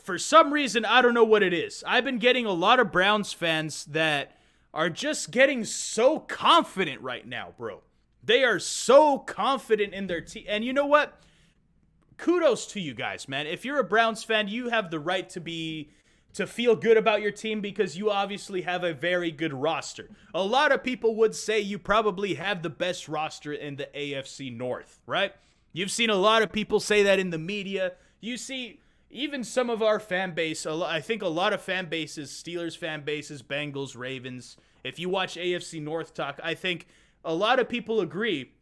for some reason, I don't know what it is. I've been getting a lot of Browns fans that are just getting so confident right now, bro. They are so confident in their team. And you know what? Kudos to you guys, man. If you're a Browns fan, you have the right to feel good about your team because you obviously have a very good roster. A lot of people would say you probably have the best roster in the AFC North, right? You've seen a lot of people say that in the media. You see even some of our fan base, I think a lot of fan bases, Steelers fan bases, Bengals, Ravens, if you watch AFC North talk, I think a lot of people agree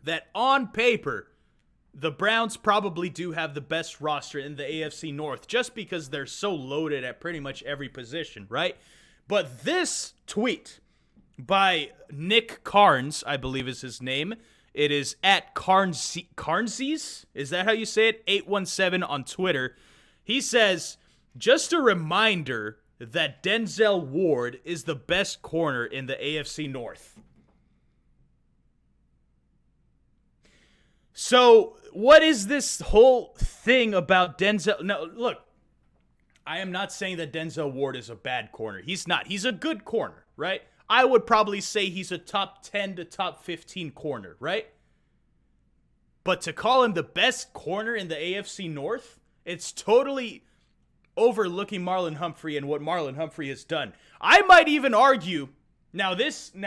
that on paper, the Browns probably do have the best roster in the AFC North just because they're so loaded at pretty much every position, right? But this tweet by Nick Carnes, I believe is his name. It is at Carnesies. Is that how you say it? 817 on Twitter. He says, just a reminder that Denzel Ward is the best corner in the AFC North. So, what is this whole thing about Denzel? No, look, I am not saying that Denzel Ward is a bad corner. He's not. He's a good corner, right? I would probably say he's a top 10 to top 15 corner, right? But to call him the best corner in the AFC North, it's totally overlooking Marlon Humphrey and what Marlon Humphrey has done. I might even argue, listen,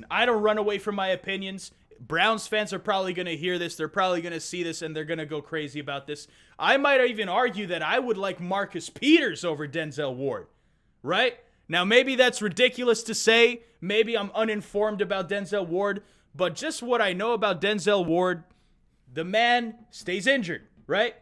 I don't run away from my opinions. Browns fans are probably going to hear this. They're probably going to see this, and they're going to go crazy about this. I might even argue that I would like Marcus Peters over Denzel Ward, right? Now, maybe that's ridiculous to say. Maybe I'm uninformed about Denzel Ward, but just what I know about Denzel Ward, the man stays injured, right?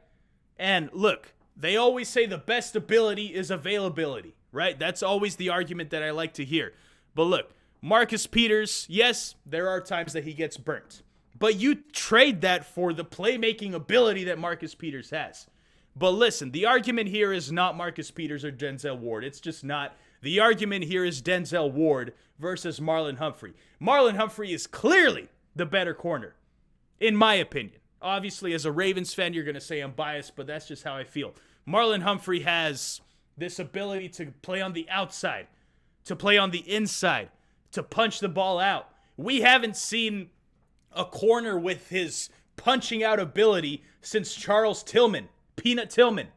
And look, they always say the best ability is availability, right? That's always the argument that I like to hear. But look, Marcus Peters, yes, there are times that he gets burnt. But you trade that for the playmaking ability that Marcus Peters has. But listen, the argument here is not Marcus Peters or Denzel Ward. It's just not. The argument here is Denzel Ward versus Marlon Humphrey. Marlon Humphrey is clearly the better corner, in my opinion. Obviously, as a Ravens fan, you're going to say I'm biased, but that's just how I feel. Marlon Humphrey has this ability to play on the outside, to play on the inside, to punch the ball out. We haven't seen a corner with his punching out ability since Charles Tillman, Peanut Tillman.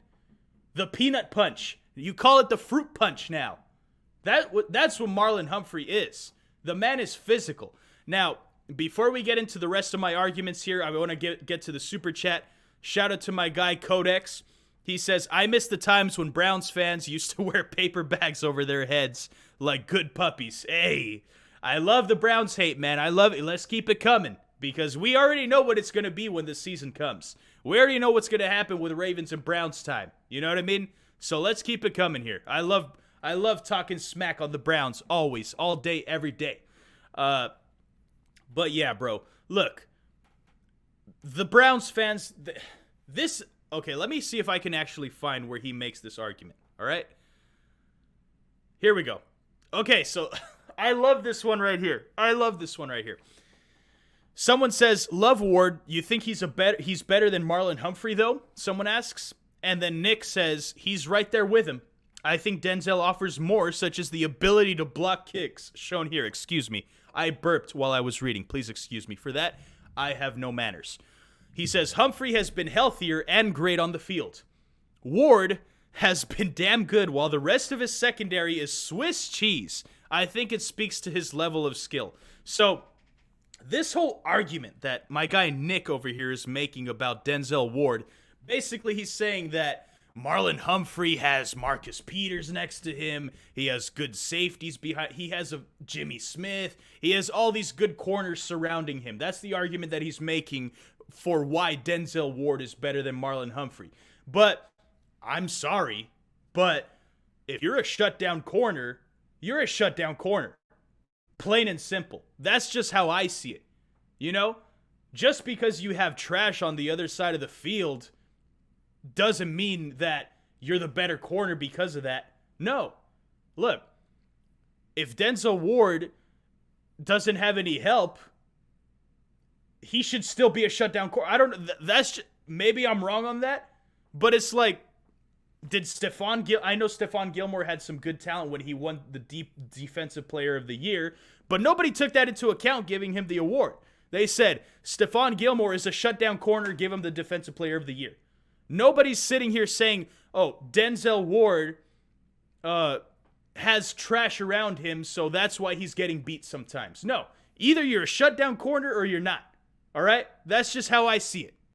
The peanut punch. You call it the fruit punch now. That's what Marlon Humphrey is. The man is physical. Now, before we get into the rest of my arguments here, I want to get to the super chat. Shout out to my guy Codex. He says, I miss the times when Browns fans used to wear paper bags over their heads like good puppies. Hey, I love the Browns hate, man. I love it. Let's keep it coming because we already know what it's going to be when the season comes. We already know what's going to happen with Ravens and Browns time. You know what I mean? So let's keep it coming here. I love talking smack on the Browns always, all day, every day. But yeah, bro, look, the Browns fans, okay, let me see if I can actually find where he makes this argument, all right? Here we go. Okay, so I love this one right here. Someone says, love Ward, you think he's better than Marlon Humphrey, though? Someone asks. And then Nick says, he's right there with him. I think Denzel offers more, such as the ability to block kicks, shown here. Excuse me. I burped while I was reading. Please excuse me for that. I have no manners. He says, Humphrey has been healthier and great on the field. Ward has been damn good, while the rest of his secondary is Swiss cheese. I think it speaks to his level of skill. So, this whole argument that my guy Nick over here is making about Denzel Ward, basically he's saying that Marlon Humphrey has Marcus Peters next to him. He has good safeties behind. He has a Jimmy Smith. He has all these good corners surrounding him. That's the argument that he's making for why Denzel Ward is better than Marlon Humphrey. But I'm sorry, but if you're a shutdown corner, you're a shutdown corner. Plain and simple. That's just how I see it. You know, just because you have trash on the other side of the field doesn't mean that you're the better corner because of that. No. Look, if Denzel Ward doesn't have any help, he should still be a shutdown corner. I don't know. That's just, maybe I'm wrong on that, But it's like, I know Stephon Gilmore had some good talent when he won the defensive player of the year, but nobody took that into account giving him the award. They said, Stephon Gilmore is a shutdown corner, give him the defensive player of the year. Nobody's sitting here saying, oh, Denzel Ward has trash around him, so that's why he's getting beat sometimes. No, either you're a shutdown corner or you're not. All right? That's just how I see it.